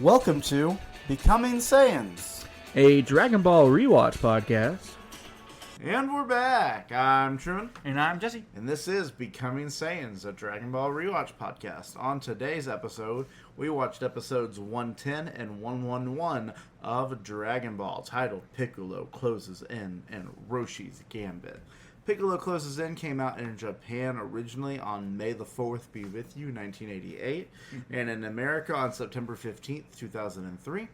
Welcome to Becoming Saiyans. A Dragon Ball rewatch podcast. And we're back. I'm Truman. And I'm Jesse. And this is Becoming Saiyans, a Dragon Ball rewatch podcast. On today's episode, we watched episodes 110 and 111 of Dragon Ball, titled Piccolo Closes In and Roshi's Gambit. Piccolo Closes In came out in Japan originally on May the 4th Be With You, 1988, and in America on September 15th, 2003.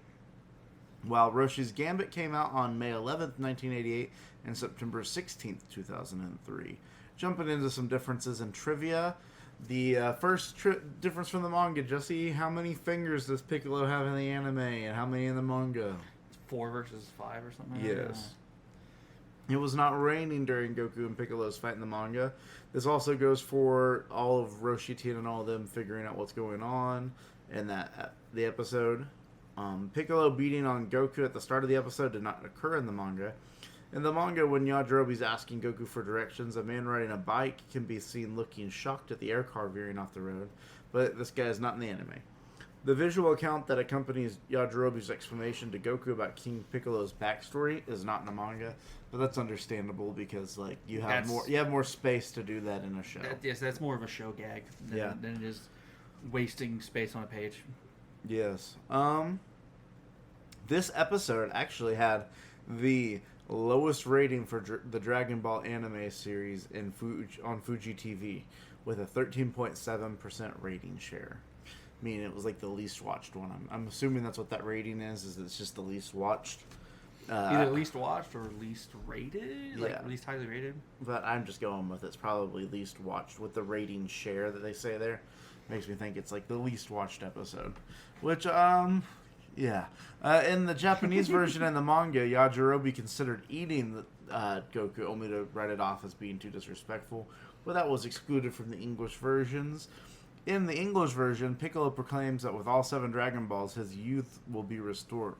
While Roshi's Gambit came out on May 11th, 1988, and September 16th, 2003. Jumping into some differences in trivia. The first difference from the manga, Jesse, how many fingers does Piccolo have in the anime, and how many in the manga? 4 versus 5 or something like that. Yes. It was not raining during Goku and Piccolo's fight in the manga. This also goes for all of Roshi, Tien, and all of them figuring out what's going on in the episode. Piccolo beating on Goku at the start of the episode did not occur in the manga. In the manga, when Yajirobe's asking Goku for directions, a man riding a bike can be seen looking shocked at the air car veering off the road, but this guy is not in the anime. The visual account that accompanies Yajirobe's explanation to Goku about King Piccolo's backstory is not in the manga, but that's understandable because you have more space to do that in a show. Yes, that's more of a show gag than it is wasting space on a page. Yes. This episode actually had the lowest rating for the Dragon Ball anime series on Fuji TV, with a 13.7% rating share. Meaning it was like the least watched one. I'm assuming that's what that rating is it's just the least watched. Either least watched or least rated? Least highly rated? But I'm just going with it's probably least watched with the rating share that they say there. Makes me think it's like the least watched episode. Which, yeah. In the Japanese version and the manga, Yajirobe considered eating Goku only to write it off as being too disrespectful. But that was excluded from the English versions. In the English version, Piccolo proclaims that with all 7 Dragon Balls, his youth will be restored.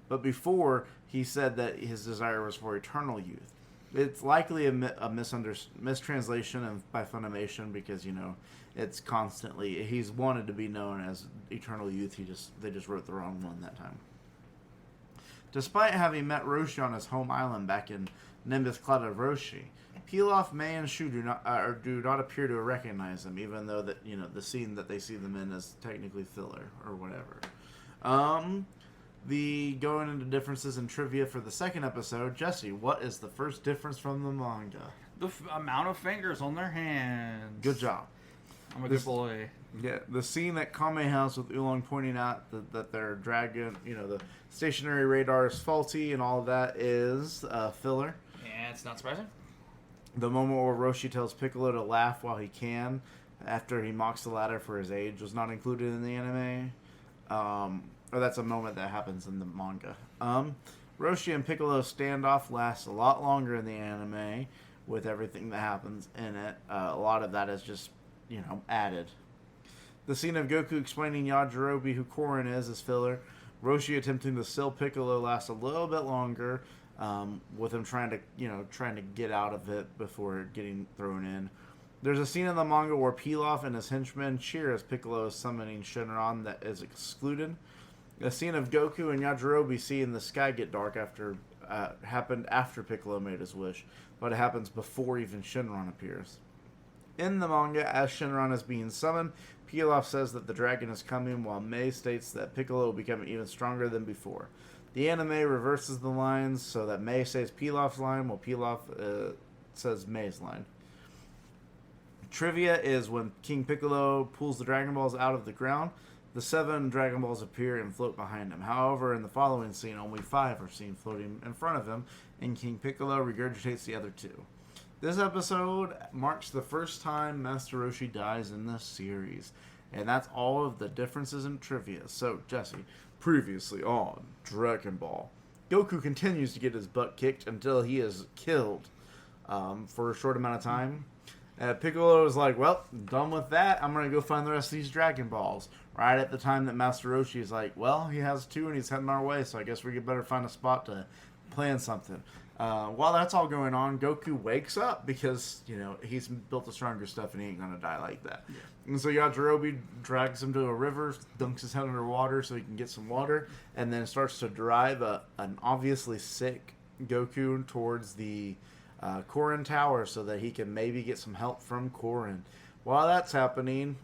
But before, he said that his desire was for eternal youth. It's likely a mistranslation by Funimation because, it's constantly... He's wanted to be known as Eternal Youth. They just wrote the wrong one that time. Despite having met Roshi on his home island back in Nimbus Cloud of Roshi, Pilaf, May, and Shu do not appear to recognize them, even though that the scene that they see them in is technically filler or whatever. Going into differences in trivia for the second episode, Jesse, what is the first difference from the manga? The amount of fingers on their hands. Good job. I'm a good boy. Yeah, the scene at Kame House with Oolong pointing out that their dragon, the stationary radar is faulty and all of that is filler. Yeah, it's not surprising. The moment where Roshi tells Piccolo to laugh while he can, after he mocks the latter for his age, was not included in the anime. Or that's a moment that happens in the manga. Roshi and Piccolo's standoff lasts a lot longer in the anime, with everything that happens in it. A lot of that is just, added. The scene of Goku explaining Yajirobe who Korin is filler. Roshi attempting to still Piccolo lasts a little bit longer, with him trying to get out of it before getting thrown in. There's a scene in the manga where Pilaf and his henchmen cheer as Piccolo is summoning Shenron that is excluded. A scene of Goku and Yajirobe seeing the sky get dark happened after Piccolo made his wish, but it happens before even Shenron appears. In the manga, as Shenron is being summoned, Pilaf says that the dragon is coming, while May states that Piccolo will become even stronger than before. The anime reverses the lines so that May says Pilaf's line, while Pilaf says May's line. Trivia is when King Piccolo pulls the Dragon Balls out of the ground, the 7 Dragon Balls appear and float behind him. However, in the following scene, only 5 are seen floating in front of him, and King Piccolo regurgitates the other 2. This episode marks the first time Master Roshi dies in this series, and that's all of the differences in trivia. So, Jesse, previously on Dragon Ball, Goku continues to get his butt kicked until he is killed for a short amount of time. Piccolo is like, well, done with that. I'm going to go find the rest of these Dragon Balls. Right at the time that Master Roshi is like, well, he has 2 and he's heading our way, so I guess we better find a spot to plan something. While that's all going on, Goku wakes up because, he's built a stronger stuff and he ain't gonna die like that. Yeah. And so Yajirobe drags him to a river, dunks his head underwater so he can get some water, and then starts to drive an obviously sick Goku towards the Korin Tower so that he can maybe get some help from Korin. While that's happening,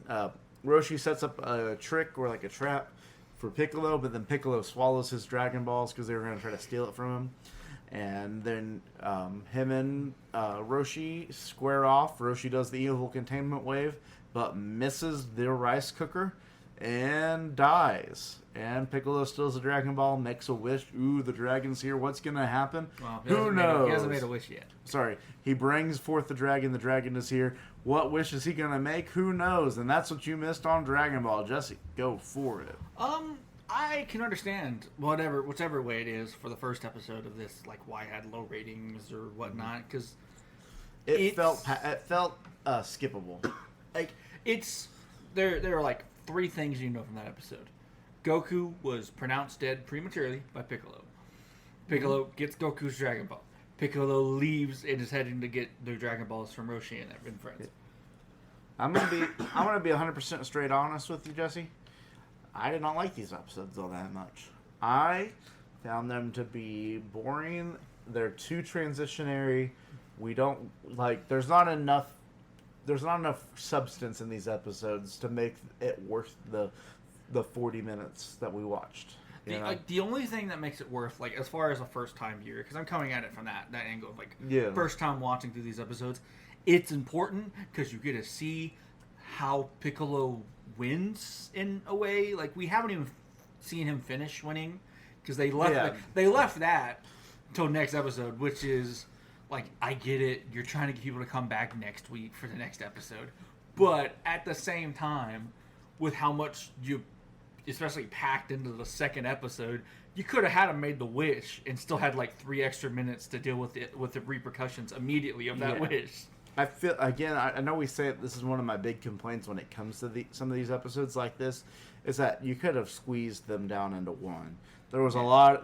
Roshi sets up a trick or like a trap for Piccolo, but then Piccolo swallows his Dragon Balls because they were going to try to steal it from him. And then him and Roshi square off. Roshi does the evil containment wave, but misses the rice cooker and dies. And Piccolo steals a Dragon Ball, makes a wish. Ooh, the dragon's here. What's going to happen? Well, Who knows? He hasn't made a wish yet. Sorry. He brings forth the dragon. The dragon is here. What wish is he going to make? Who knows? And that's what you missed on Dragon Ball. Jesse, go for it. I can understand whichever way it is for the first episode of this, like why it had low ratings or whatnot, because it felt skippable. Like there are like three things you know from that episode. Goku was pronounced dead prematurely by Piccolo. Piccolo gets Goku's Dragon Ball. Piccolo leaves and is heading to get their Dragon Balls from Roshi and friends. I'm gonna be 100% straight honest with you, Jesse. I did not like these episodes all that much. I found them to be boring. They're too transitionary. We don't there's not enough substance in these episodes to make it worth the 40 minutes that we watched. The only thing that makes it worth, as far as a first time viewer, because I'm coming at it from that angle of first time watching through these episodes, it's important because you get to see how Piccolo wins in a way. We haven't even seen him finish winning because they left that until next episode, which is I get it. You're trying to get people to come back next week for the next episode, but at the same time, with how much you, especially packed into the second episode, you could have had him made the wish and still had 3 extra minutes to deal with the repercussions immediately of that wish. I feel again. I know we say this is one of my big complaints when it comes to some of these episodes like this, is that you could have squeezed them down into one. There was a lot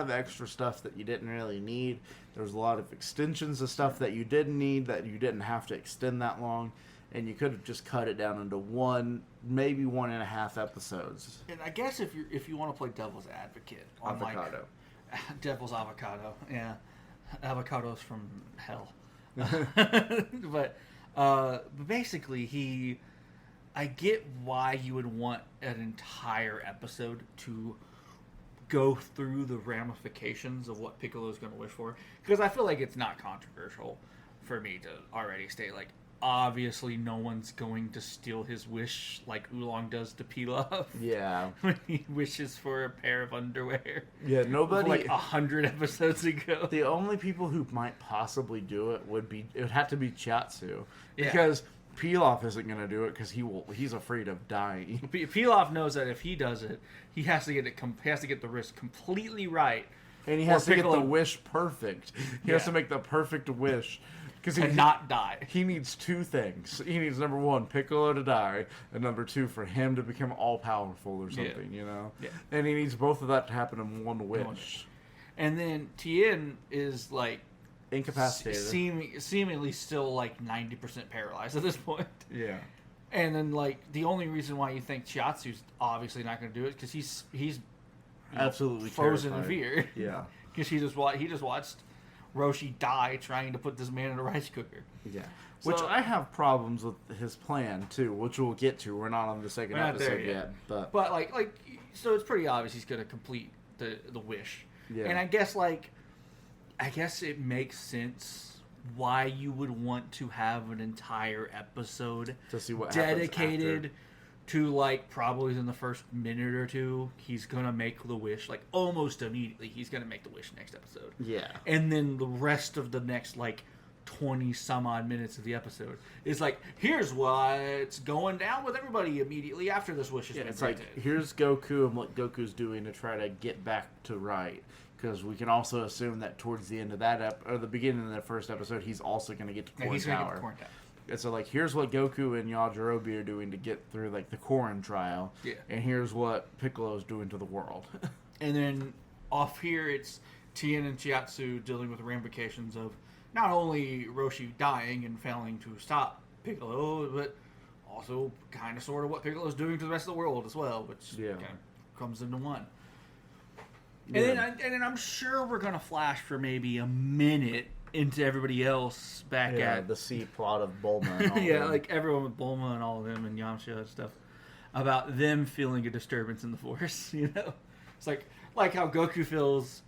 of extra stuff that you didn't really need. There was a lot of extensions of stuff that you didn't need that you didn't have to extend that long, and you could have just cut it down into one, maybe 1.5 episodes. And I guess if you want to play devil's advocate, on avocado, devil's avocado, yeah, avocados from hell. but basically, I get why you would want an entire episode to go through the ramifications of what Piccolo is going to wish for, because I feel like it's not controversial for me to already state obviously no one's going to steal his wish like Oolong does to Pilaf. Yeah. When he wishes for a pair of underwear. Yeah, nobody. 100 episodes ago. The only people who might possibly do it would have to be Chiatsu. Because Pilaf isn't going to do it because he's afraid of dying. Pilaf knows that if he does it, he has to get the risk completely right. And he has to get the wish perfect. He has to make the perfect wish. And not die. He needs 2 things. He needs, number 1, Piccolo to die, and number 2, for him to become all-powerful or something, Yeah. And he needs both of that to happen in one wish. And then Tien is, incapacitated. Seemingly still, 90% paralyzed at this point. Yeah. And then, the only reason why you think Chiatsu's obviously not going to do it, because he's absolutely frozen terrified. in fear. Yeah. Because he just watched Roshi die trying to put this man in a rice cooker. Yeah. Which I have problems with his plan, too, which we'll get to. We're not on the second episode yet. But so it's pretty obvious he's going to complete the wish. Yeah. And I guess it makes sense why you would want to have an entire episode to see what dedicated to probably in the first minute or 2 he's gonna make the wish, almost immediately he's gonna make the wish next episode. Yeah. And then the rest of the next 20 some odd minutes of the episode is here's what's going down with everybody immediately after this wish has been granted. Here's Goku and what Goku's doing to try to get back to right. Because we can also assume that towards the end of that or the beginning of the first episode, he's also going to get to Korin Tower. And so, here's what Goku and Yajirobe are doing to get through, the Korin trial. Yeah. And here's what Piccolo's doing to the world. And then off here, it's Tien and Chiatsu dealing with the ramifications of not only Roshi dying and failing to stop Piccolo, but also kind of sort of what Piccolo's doing to the rest of the world as well, which kind of comes into one. Yeah. And then I'm sure we're gonna flash for maybe a minute into everybody else back at the C plot of Bulma. And all yeah, like everyone with Bulma and all of them and Yamcha and stuff about them feeling a disturbance in the Force. You know, it's like how Goku feels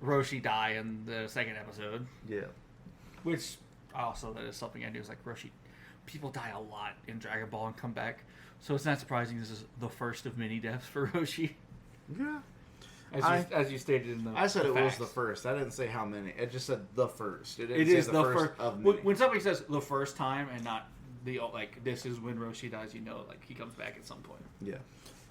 Roshi die in the second episode. Yeah, which also that is something I do is like Roshi. People die a lot in Dragon Ball and come back, so it's not surprising this is the first of many deaths for Roshi. Yeah. As you stated in the I said it facts. was the first. I didn't say how many. It just said the first. It didn't It say is the first. of many. When somebody says the first time and not the like, this is when Roshi dies. You know, like he comes back at some point. Yeah.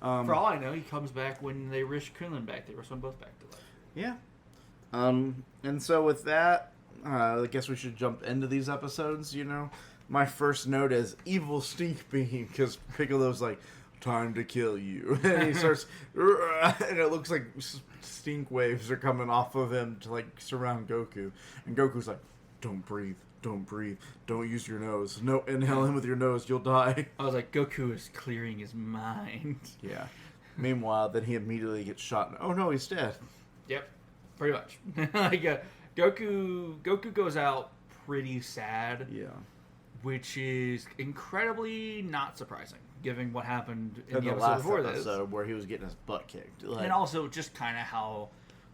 For all I know, he comes back when they wish Krillin back. They wish them both back to life. Yeah. And so with that, I guess we should jump into these episodes. You know, my first note is evil stink beam because Piccolo's like, time to kill you, and he starts, and it looks like stink waves are coming off of him to like surround Goku, and Goku's like, don't breathe, don't use your nose, no, inhale in with your nose, you'll die. I was like, Goku is clearing his mind. Yeah. Meanwhile, then he immediately gets shot. Oh no, he's dead. Yep, pretty much. Like Goku goes out pretty sad. Yeah. Which is incredibly not surprising, given what happened in the the episode last before episode this. where he was getting his butt kicked, like, And also just kind of how,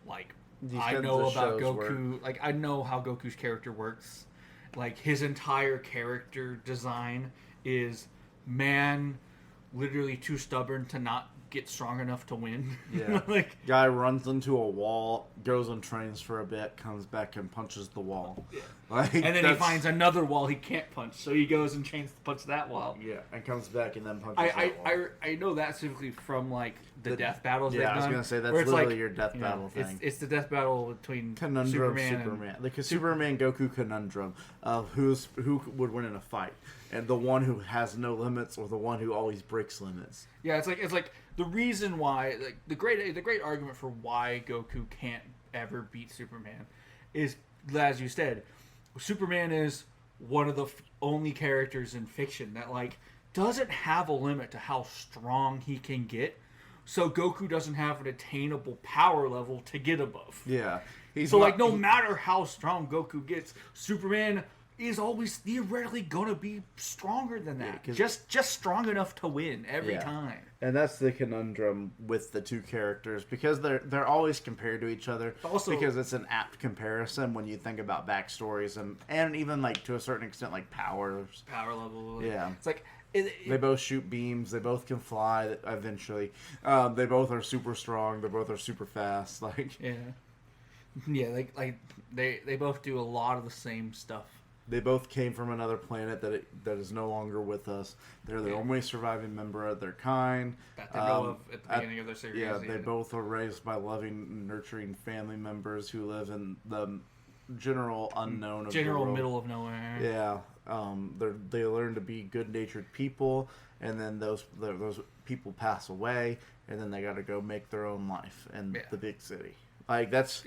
like, these I kinds know of about shows Goku. work. Like, I know how Goku's character works. Like, his entire character design is man literally too stubborn to not get strong enough to win. Yeah. Like, guy runs into a wall, goes and trains for a bit, comes back and punches the wall. yeah. Like, And then he finds another wall he can't punch, so he goes and trains to punch that wall. Yeah, and comes back and then punches that wall. I know that specifically from like the death battles. Yeah, I was gonna gonna say that's where it's literally like, your death you know, battle thing. It's the death battle between Conundrum Superman. The Superman Goku conundrum of who would win in a fight, and the one who has no limits or the one who always breaks limits. Yeah, it's like the reason why, like the great argument for why Goku can't ever beat Superman is, as you said, Superman is one of the only characters in fiction that like doesn't have a limit to how strong he can get. So Goku doesn't have an attainable power level to get above. Yeah, No matter how strong Goku gets, Superman is always theoretically gonna be stronger than that. Just strong enough to win every time. And that's the conundrum with the two characters, because they're always compared to each other. Also, because it's an apt comparison when you think about backstories and even like to a certain extent like power level. Yeah, it's like they both shoot beams. They both can fly. Eventually, they both are super strong. They both are super fast. Like like they both do a lot of the same stuff. They both came from another planet that is no longer with us. They're the only surviving member of their kind. That they know of at the beginning of their series. Yeah, they both are raised by loving, nurturing family members who live in the general unknown of the world. Middle of nowhere. Yeah, they learn to be good-natured people, and then those people pass away, and then they got to go make their own life in the big city. Like it's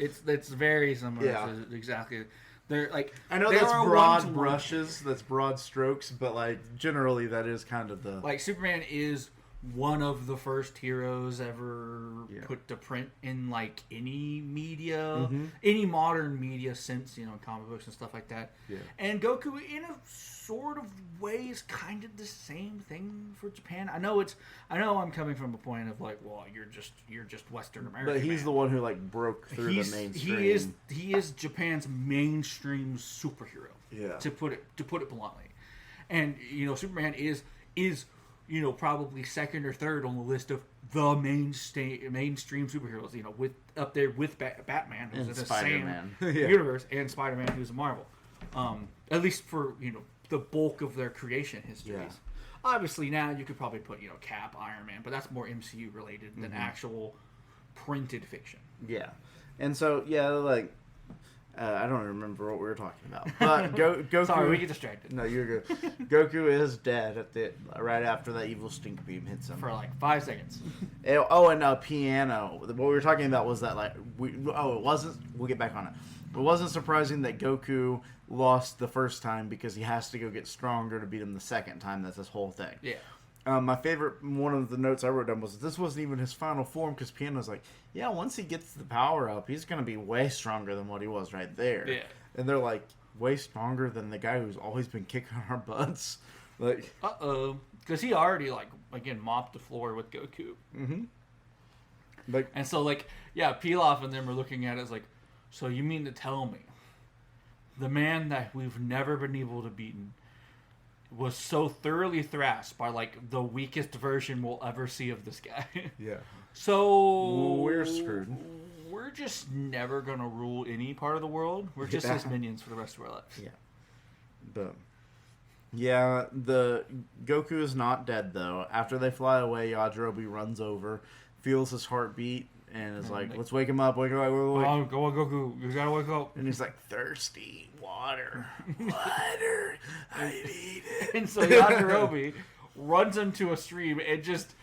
very similar to exactly. They're like, I know that's broad brushes, that's broad strokes, but like generally that is kind of the like Superman is one of the first heroes ever put to print in like any media, any modern media since comic books and stuff like that. Yeah. And Goku, in a sort of way, is kind of the same thing for Japan. I know I'm coming from a point of like, well, you're just Western American. But he's the one who like broke through the mainstream. He is Japan's mainstream superhero. Yeah. To put it bluntly, and Superman is probably second or third on the list of the mainstream superheroes. With up there with Batman, who's in the same universe, and Spider-Man, who's a Marvel. At least for the bulk of their creation histories. Yeah. Obviously, now you could probably put Cap, Iron Man, but that's more MCU related than actual printed fiction. Yeah, and so like I don't remember what we were talking about. But Goku... Sorry, we get distracted. No, you're good. Goku is dead right after that evil stink beam hits him. For like 5 seconds. And Piano. What we were talking about was that, like... it wasn't... We'll get back on it. It wasn't surprising that Goku lost the first time because he has to go get stronger to beat him the second time. That's his whole thing. Yeah. My favorite, one of the notes I wrote down was this wasn't even his final form because Piano's like, yeah, once he gets the power up, he's going to be way stronger than what he was right there. Yeah. And they're like, way stronger than the guy who's always been kicking our butts. Like, because he already, like, again, mopped the floor with Goku. Mm-hmm. And so, like, yeah, Pilaf and them are looking at it as like, so you mean to tell me the man that we've never been able to beaten was so thoroughly thrashed by, like, the weakest version we'll ever see of this guy. Yeah. So... we're screwed. We're just never going to rule any part of the world. We're just his minions for the rest of our lives. Yeah. But... yeah, the Goku is not dead, though. After they fly away, Yajirobe runs over, feels his heartbeat, and is like, let's wake him up, wake him up, go on, Goku, you gotta wake up. And he's like, thirsty, water, I need it. And so Yajirobe runs into a stream and just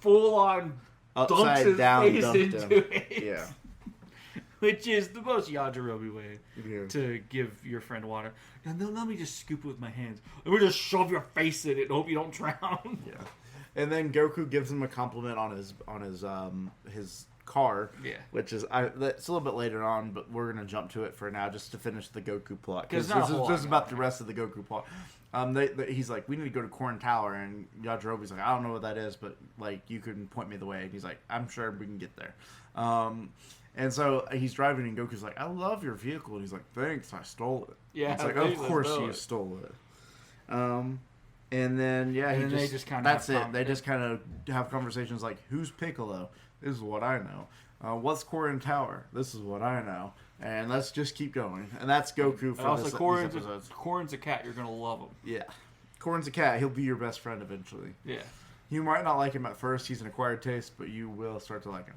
full on dumps his face into it. Yeah. Which is the most Yajirobe way to give your friend water. And then let me just scoop it with my hands. Let me just shove your face in it and hope you don't drown. Yeah. And then Goku gives him a compliment on his car. Yeah. Which is it's a little bit later on, but we're gonna jump to it for now just to finish the Goku plot because this is just about the rest of the Goku plot. He's like, we need to go to Corn Tower, and Yajirobe's like, I don't know what that is, but like you can point me the way. And he's like, I'm sure we can get there. And so he's driving, and Goku's like, I love your vehicle. And he's like, thanks, I stole it. Yeah, it's like, of course you stole it. And then, they just kind of that's it. They just kind of have conversations like, who's Piccolo? This is what I know. What's Corrin Tower? This is what I know. And let's just keep going. And that's Goku for these episodes. Corrin's a cat. You're going to love him. Yeah. Corrin's a cat. He'll be your best friend eventually. Yeah. You might not like him at first. He's an acquired taste, but you will start to like him.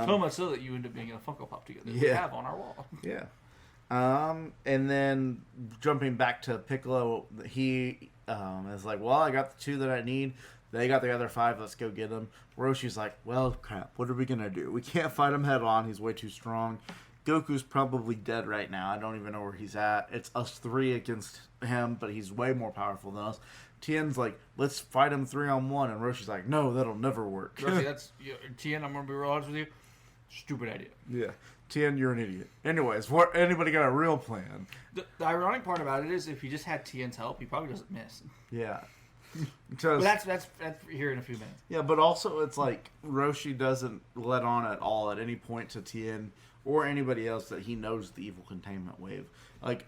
So much so that you end up being in a Funko Pop together. Yeah. We have on our wall. Yeah. And then jumping back to Piccolo, he is like, well, I got the 2 that I need. They got the other 5. Let's go get them. Roshi's like, well, crap. What are we going to do? We can't fight him head on. He's way too strong. Goku's probably dead right now. I don't even know where he's at. It's us 3 against him, but he's way more powerful than us. Tien's like, let's fight him 3-on-1. And Roshi's like, no, that'll never work. Roshi, Tien, I'm going to be real honest with you. Stupid idea. Yeah. Tien, you're an idiot. Anyways, anybody got a real plan? The ironic part about it is if he just had Tien's help, he probably doesn't miss. Yeah. But that's here in a few minutes. Yeah, but also it's like Roshi doesn't let on at all at any point to Tien or anybody else that he knows the evil containment wave. Like,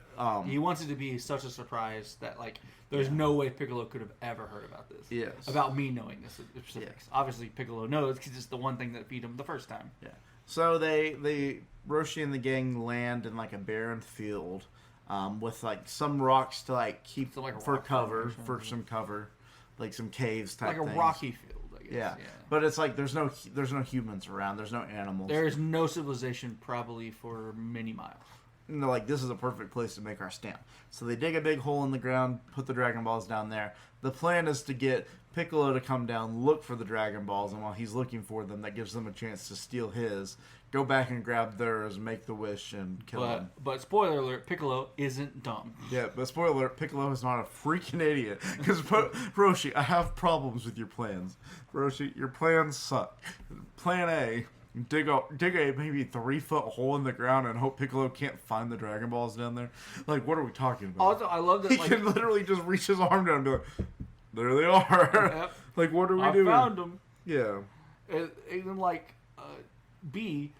he wants it to be such a surprise that like there's no way Piccolo could have ever heard about this. Yes. About me knowing this specifics. Yes. Obviously, Piccolo knows because it's the one thing that beat him the first time. Yeah. So they Roshi and the gang land in like a barren field, with like some rocks to like keep for cover, for some cover, like some caves type. Like a rocky field, I guess. Yeah. But it's like there's no humans around. There's no animals. There is no civilization probably for many miles. And they're like, this is a perfect place to make our stamp. So they dig a big hole in the ground, put the Dragon Balls down there. The plan is to get Piccolo to come down, look for the Dragon Balls, and while he's looking for them, that gives them a chance to steal his, go back and grab theirs, make the wish, and kill him. But spoiler alert, Piccolo isn't dumb. Yeah, but spoiler alert, Piccolo is not a freaking idiot. Because, Roshi, I have problems with your plans. Roshi, your plans suck. Plan A... Dig a maybe 3-foot hole in the ground and hope Piccolo can't find the Dragon Balls down there. Like, what are we talking about? Also, I love that he can literally just reach his arm down and be like, there they are. Yep. Like, what are we doing? I found them. Yeah. Even like B,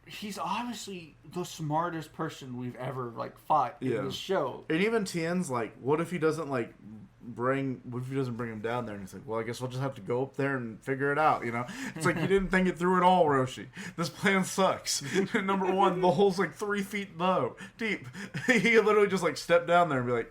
he's obviously the smartest person we've ever like fought in this show. And even Tien's like, what if he doesn't bring him down there? And he's like, well, I guess we'll just have to go up there and figure it out, you know? It's like, you didn't think it through at all, Roshi. This plan sucks. Number one, the hole's like 3 feet low, deep. He could literally just like step down there and be like,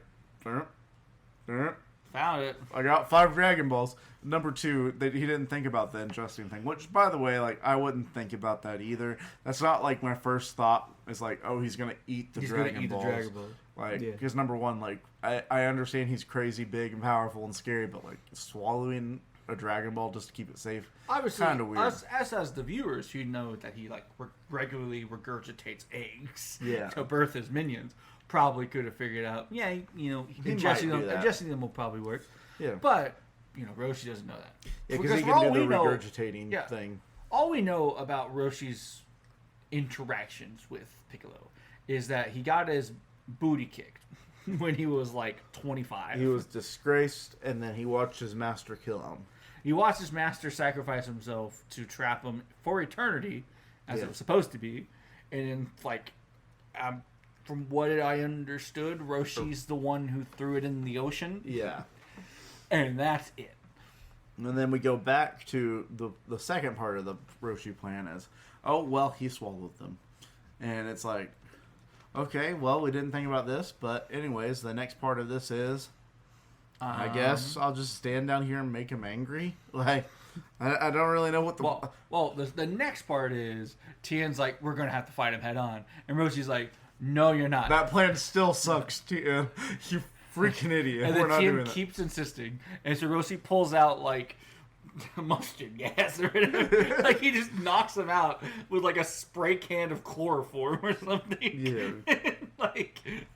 Found it. I got 5 Dragon Balls. Number 2, that he didn't think about the ingesting thing, which, by the way, like, I wouldn't think about that either. That's not, like, my first thought is, like, oh, he's gonna eat the Dragon Balls. Like, because number 1, like, I understand he's crazy big and powerful and scary, but, like, swallowing a Dragon Ball just to keep it safe, obviously, kind of weird. Us as the viewers who know that he, like, regularly regurgitates eggs to birth his minions, probably could have figured out, ingesting them will probably work. Yeah. But, Roshi doesn't know that. Yeah, because he can do the regurgitating thing. All we know about Roshi's interactions with Piccolo is that he got his booty kicked when he was, like, 25. He was disgraced, and then he watched his master kill him. He watched his master sacrifice himself to trap him for eternity, as it was supposed to be. And then, like, from what I understood, Roshi's the one who threw it in the ocean. Yeah. And that's it. And then we go back to the second part of the Roshi plan is, oh, well, he swallowed them. And it's like, okay, well, we didn't think about this. But anyways, the next part of this is, I guess I'll just stand down here and make him angry. Like, I don't really know what the... Well, the next part is, Tien's like, we're going to have to fight him head on. And Roshi's like, no, you're not. That plan still sucks, Tien. You freaking idiot. And we're then not Tien doing keeps insisting. And so Roshi pulls out, like, mustard gas or whatever. Like, he just knocks him out with, like, a spray can of chloroform or something. Yeah.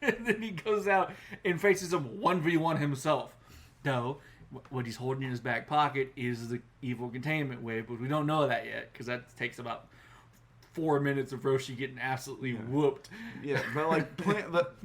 And then he goes out and faces him 1v1 himself. No, what he's holding in his back pocket is the evil containment wave, but we don't know that yet, because that takes about 4 minutes of Roshi getting absolutely whooped. Yeah, but like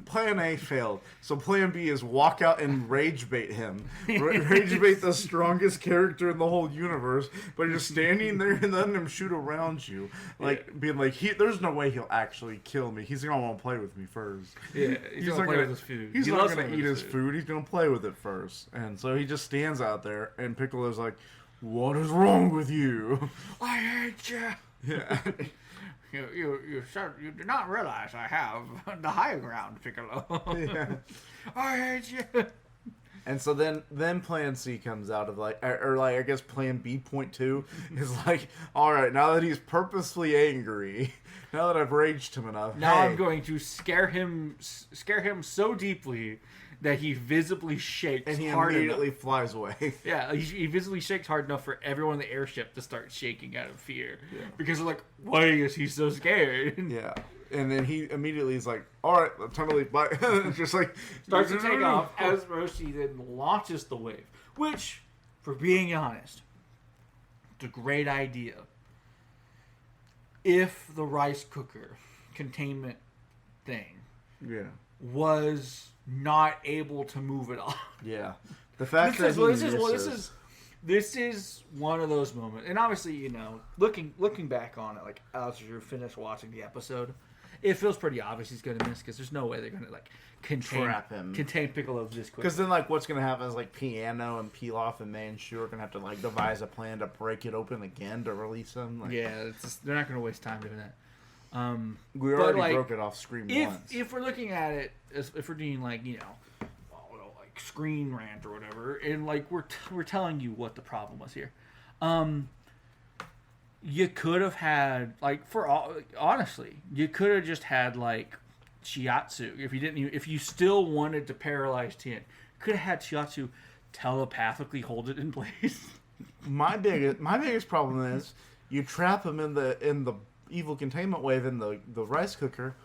plan A failed, so plan B is walk out and rage bait him. Rage bait the strongest character in the whole universe, but you're standing there and letting him shoot around you, like being like, there's no way he'll actually kill me. He's gonna want to play with me first. Yeah, he's gonna play with his food. He's not gonna eat his food. He's gonna play with it first, and so he just stands out there, and Piccolo's like, "What is wrong with you? I hate you." Yeah. You do not realize I have the high ground, Piccolo. Yeah. I hate you. And so then Plan C comes out of I guess Plan B.2 is like, all right, now that he's purposefully angry, now that I've raged him enough, now I'm going to scare him so deeply that he visibly shakes and he hard immediately enough. flies away. Yeah, he visibly shakes hard enough for everyone in the airship to start shaking out of fear. Yeah. Because they're like, why is he so scared? Yeah. And then he immediately is like, all right, time to leave. Bye. Just like... starts to take off as Roshi then launches the wave. Which, for being honest, it's a great idea. If the rice cooker containment thing was not able to move it off. Yeah. The fact that this is one of those moments, and obviously, looking back on it, like as you're finished watching the episode, it feels pretty obvious he's going to miss, because there's no way they're going to like contain Piccolo this quick. Because then, like, what's going to happen is like Piano and Pilaf and Manchu are going to have to like devise a plan to break it open again to release him. Like, yeah, they're not going to waste time doing that. We already broke it off screen once. If we're looking at it, if we're doing like Screen Rant or whatever, and like we're telling you what the problem was here, you could have had honestly, you could have just had like Chiatsu if you still wanted to paralyze Tien, could have had Chiatsu telepathically hold it in place. My biggest problem is you trap him in the evil containment wave in the rice cooker,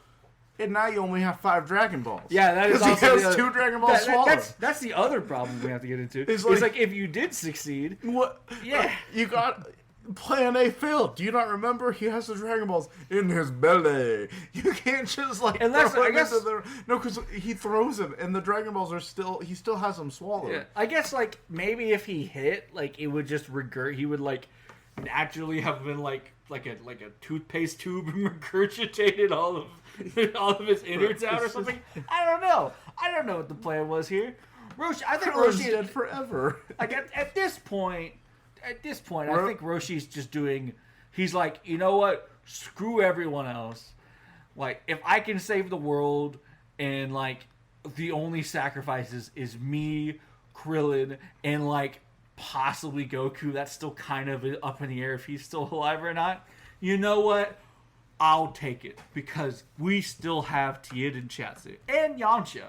and now you only have 5 Dragon Balls. Yeah, that is also he has 2 Dragon Balls swallowed. That's the other problem we have to get into. It's like if you did succeed, what? Yeah, you got Plan A failed. Do you not remember? He has the Dragon Balls in his belly. You can't just like because he throws them, and the Dragon Balls he still has them swallowed. Yeah, I guess like maybe if he hit, like it would just he would like naturally have been like a toothpaste tube and regurgitated all of his innards out or something. I don't know what the plan was here. I think Roshi is dead forever. Like at this point, I think Roshi's just doing. He's like, you know what? Screw everyone else. Like, if I can save the world, and like the only sacrifices is me Krillin, and like possibly Goku, that's still kind of up in the air if he's still alive or not. You know what? I'll take it because we still have Tien and Chiaotzu and Yamcha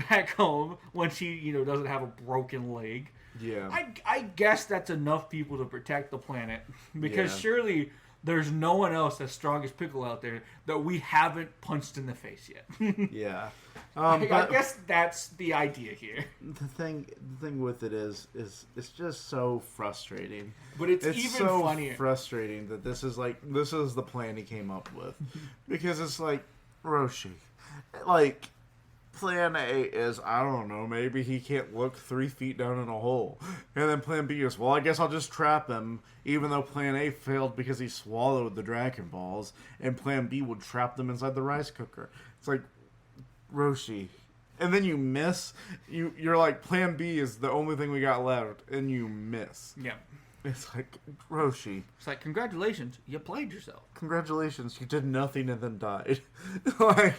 back home when she, doesn't have a broken leg. Yeah. I guess that's enough people to protect the planet because surely there's no one else as strong as Piccolo out there that we haven't punched in the face yet. Yeah. I guess that's the idea here. The thing with it is it's just so frustrating. But it's even so funnier. Frustrating that this is the plan he came up with, because it's like Roshi, like plan A is, I don't know, maybe he can't look 3 feet down in a hole, and then plan B is, well, I guess I'll just trap him, even though plan A failed because he swallowed the Dragon Balls, and plan B would trap them inside the rice cooker. It's like, Roshi. And then you miss. You're like, plan B is the only thing we got left, and you miss. Yeah. It's like, Roshi. It's like, congratulations, you played yourself. Congratulations, you did nothing and then died. Like,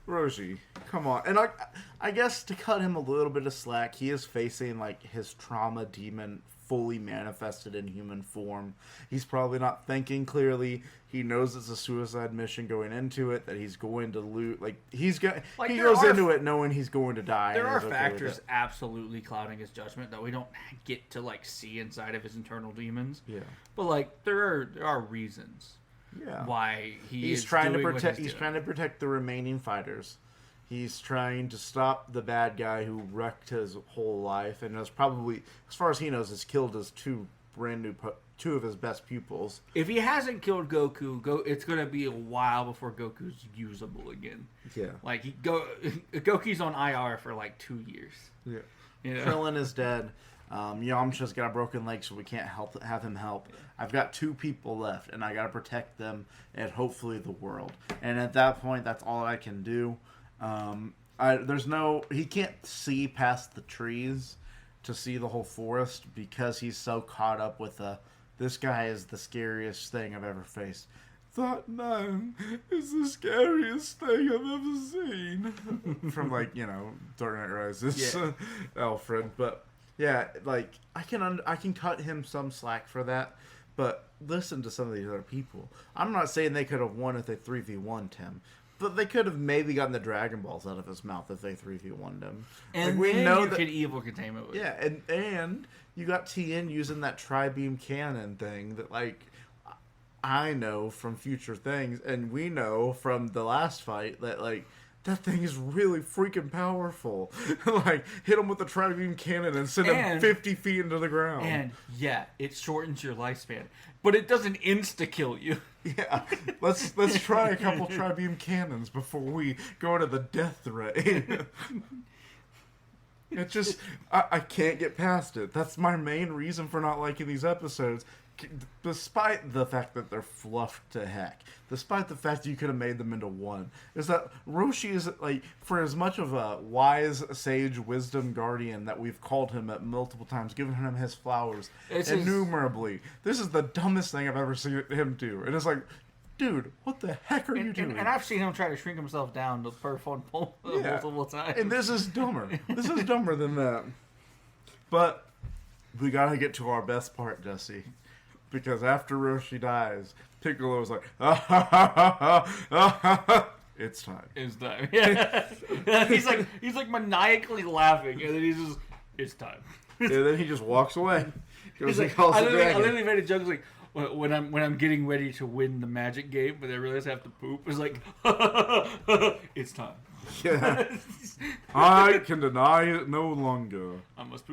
Roshi, come on. And I guess to cut him a little bit of slack, he is facing like his trauma demon fully manifested in human form. He's probably not thinking clearly. He knows it's a suicide mission going into it, that he's going to lose. Like, he goes into it knowing he's going to die. There are factors absolutely clouding his judgment that we don't get to like see inside of his internal demons. Yeah. But like there are reasons. Yeah. Why he's trying to protect. He's trying to protect the remaining fighters. He's trying to stop the bad guy who wrecked his whole life and has probably, as far as he knows, has killed his two of his best pupils. If he hasn't killed Goku, it's going to be a while before Goku's usable again. Yeah. Like, Goku's on IR for like 2 years. Yeah. You know? Krillin is dead. Yamcha's got a broken leg, so we can't have him help. Yeah. I've got 2 people left, and I got to protect them and hopefully the world. And at that point, that's all I can do. He can't see past the trees to see the whole forest because he's so caught up with this guy is the scariest thing I've ever faced. That man is the scariest thing I've ever seen. From Dark Knight Rises, Alfred. But yeah, like I can cut him some slack for that. But listen to some of these other people. I'm not saying they could have won if they 3v1'd him. But they could have maybe gotten the Dragon Balls out of his mouth if they 3v1'd him. And we know that evil containment with. Yeah, and you got Tien using that tri-beam cannon thing that, like, I know from future things, and we know from the last fight that, like, that thing is really freaking powerful. Like, hit him with the tri-beam cannon and send him 50 feet into the ground. And, yeah, it shortens your lifespan. But it doesn't insta-kill you. Yeah, let's try a couple tri-beam cannons before we go to the death ray. It just, I can't get past it. That's my main reason for not liking these episodes. Despite the fact that they're fluffed to heck, despite the fact that you could have made them into one, is that Roshi is, like, for as much of a wise sage wisdom guardian that we've called him at multiple times, given him his flowers innumerably, this is the dumbest thing I've ever seen him do. And it's like, dude, what the heck are you doing? And I've seen him try to shrink himself down to multiple times. And this is dumber. This is dumber than that. But we gotta get to our best part, Jesse. Because after Roshi dies, Piccolo's like, it's time. It's time. Yeah. he's like maniacally laughing, and then he's just, it's time. And then he just walks away. He's like, I literally made a joke like, when I'm getting ready to win the magic game, but I realize I have to poop. It's like, it's time. Yeah. I can deny it no longer. I must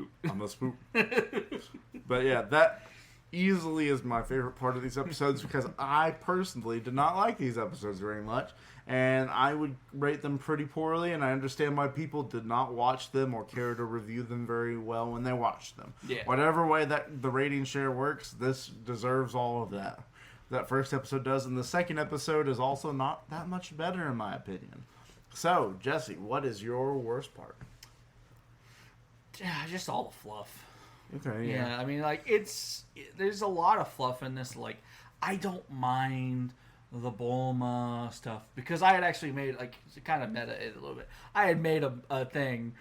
poop. But yeah, that easily is my favorite part of these episodes because I personally did not like these episodes very much, and I would rate them pretty poorly, and I understand why people did not watch them or care to review them very well when they watched them. Yeah. Whatever way that the rating share works, this deserves all of that. That first episode does, and the second episode is also not that much better in my opinion. So, Jesse, what is your worst part? Just all the fluff. Okay, yeah. I mean, like, there's a lot of fluff in this. Like, I don't mind the Bulma stuff because I had actually made, like, kind of meta it a little bit. I had made a thing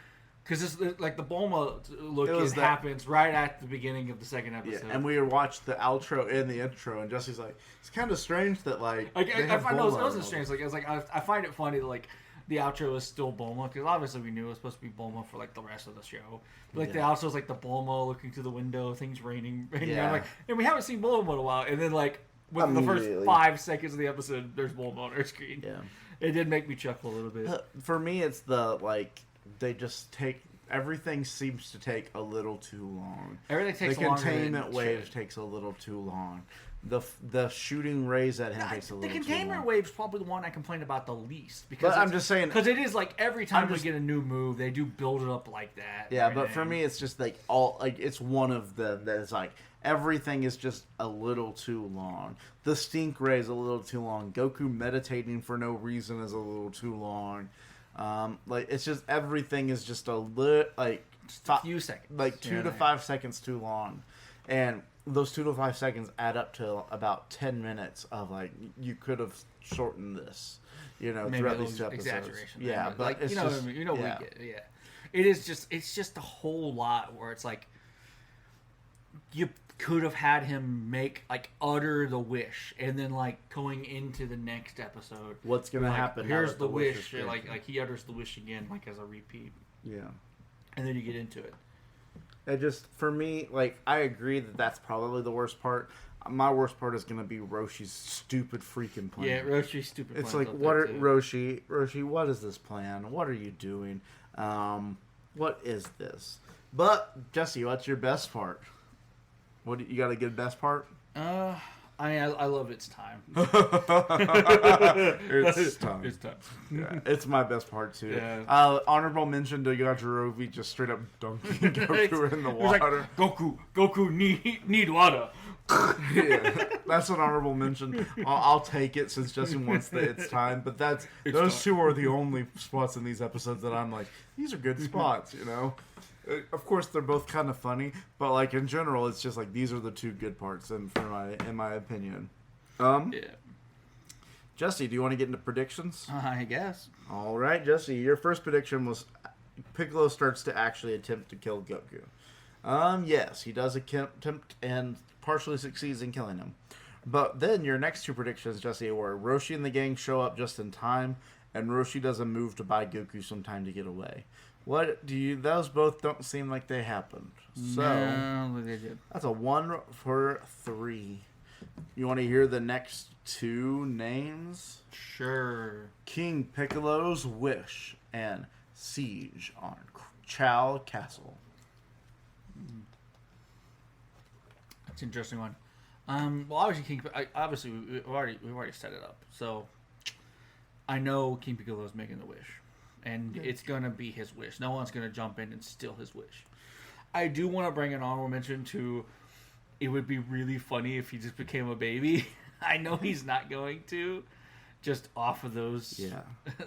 Because it's like the Bulma look happens right at the beginning of the second episode. Yeah, and we watched the outro and the intro, and Jesse's like, it's kind of strange that like I find it wasn't strange. Like I find it funny that like the outro is still Bulma, because obviously we knew it was supposed to be Bulma for like the rest of the show. But like the outro is like the Bulma looking through the window, things raining. Yeah. Like, and we haven't seen Bulma in a while, and then like within the first 5 seconds of the episode, there's Bulma on our screen. Yeah, it did make me chuckle a little bit. For me, it's the like. They just take everything seems to take a little too long. Everything takes longer. The containment wave takes a little too long. The shooting rays at him takes a little too long. The containment wave's probably the one I complain about the least, because I'm just saying, because it is like every time we get a new move, they do build it up like that. Yeah, but for me, it's just like it's one of them that is like everything is just a little too long. The stink ray is a little too long. Goku meditating for no reason is a little too long. Like it's just everything is just a few seconds, like 2 to 5 seconds too long, and those 2 to 5 seconds add up to about 10 minutes of like you could have shortened this, throughout these 2 episodes. Exaggeration, yeah, but like, it's just, what I mean? We get it, yeah. It's just a whole lot where it's like you could have had him utter the wish, and then like going into the next episode, what's gonna happen? Here's the wish, like he utters the wish again, like as a repeat. Yeah, and then you get into it. It just, for me, like I agree that's probably the worst part. My worst part is gonna be Roshi's stupid freaking plan. Yeah, Roshi's stupid plan. It's like, Roshi, what is this plan? What are you doing? What is this? But Jesse, what's your best part? What you got a good best part? I love It's Time. It's time. It's time. Yeah, it's my best part too. Yeah. Honorable mention to Yajirobe just straight up dunking Goku in the water. Like, Goku need water. Yeah, that's an honorable mention. I'll take it since Jesse wants the It's Time. But those two are the only spots in these episodes that I'm like, these are good spots, Of course, they're both kind of funny, but like in general, it's just like these are the 2 good parts, in my opinion. Yeah. Jesse, do you want to get into predictions? I guess. All right, Jesse, your first prediction was Piccolo starts to actually attempt to kill Goku. Yes, he does attempt and partially succeeds in killing him. But then your next 2 predictions, Jesse, were Roshi and the gang show up just in time, and Roshi does a move to buy Goku some time to get away. Those both don't seem like they happened. So, no, they did. That's a 1 for 3. You want to hear the next 2 names? Sure. King Piccolo's Wish and Siege on Chao Castle. That's an interesting one. Well, obviously, we've already set it up. So, I know King Piccolo's making the wish. And it's going to be his wish. No one's going to jump in and steal his wish. I do want to bring an honorable mention to, it would be really funny if he just became a baby. I know he's not going to, just off of those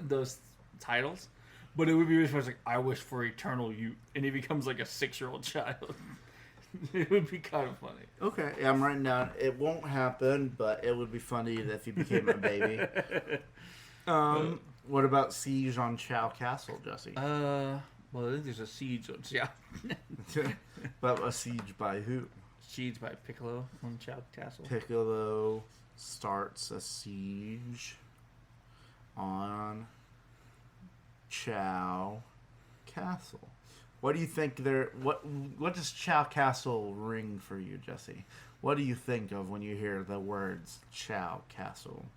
those titles. But it would be really funny. Like, I wish for eternal youth. And he becomes like a 6-year-old child. It would be kind of funny. Okay, I'm writing down. It won't happen, but it would be funny if he became a baby. What about Siege on Chao Castle, Jesse? Well, I think there's a siege on Chao. But a siege by who? Siege by Piccolo on Chao Castle. Piccolo starts a siege on Chao Castle. What do you think what does Chao Castle ring for you, Jesse? What do you think of when you hear the words Chao Castle?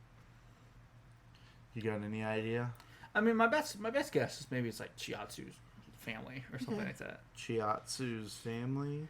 You got any idea? I mean, my best guess is maybe it's like Chiatsu's family or something like that. Chiatsu's family?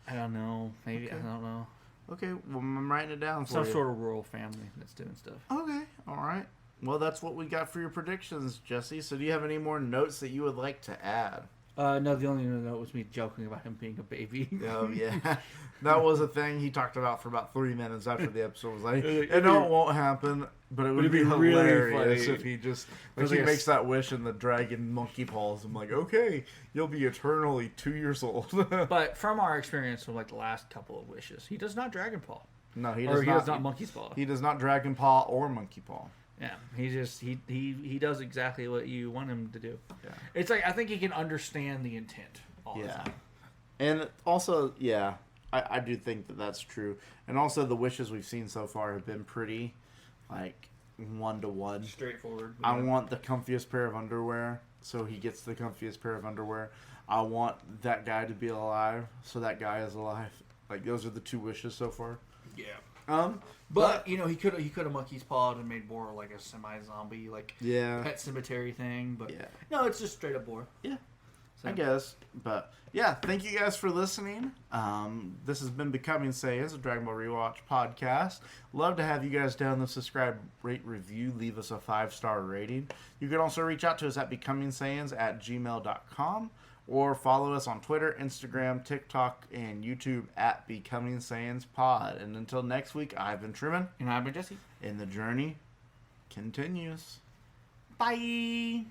I don't know. Maybe. Okay. I don't know. Okay, well, I'm writing it down for Some sort of rural family that's doing stuff. Okay, all right. Well, that's what we got for your predictions, Jesse. So do you have any more notes that you would like to add? No, the only note was me joking about him being a baby. Oh, yeah. That was a thing he talked about for about 3 minutes after the episode was like, I know it won't happen, but it would be hilarious if he just, like, he makes that wish and the dragon monkey paws. I'm like, okay, you'll be eternally 2 years old. But from our experience with, like, the last couple of wishes, he does not Dragon Paw. No, he does not. He does not Monkey's Paw. He does not Dragon Paw or Monkey Paw. Yeah, he does exactly what you want him to do. Yeah. It's like I think he can understand the intent all the time. And also, I do think that that's true. And also, the wishes we've seen so far have been pretty, like, 1-to-1. Straightforward. Yeah. I want the comfiest pair of underwear, so he gets the comfiest pair of underwear. I want that guy to be alive, so that guy is alive. Like, those are the 2 wishes so far. Yeah. But you know, he could have monkey's pawed and made Boar like a semi-zombie, like pet cemetery thing. But no, it's just straight up Boar. Yeah, so. I guess. But yeah, thank you guys for listening. This has been Becoming Saiyans, a Dragon Ball Rewatch podcast. Love to have you guys down. Subscribe, rate, review, leave us a 5-star rating. You can also reach out to us at becomingsaiyans@gmail.com. Or follow us on Twitter, Instagram, TikTok, and YouTube at Becoming Saiyans Pod. And until next week, I've been Truman. And I've been Jesse. And the journey continues. Bye!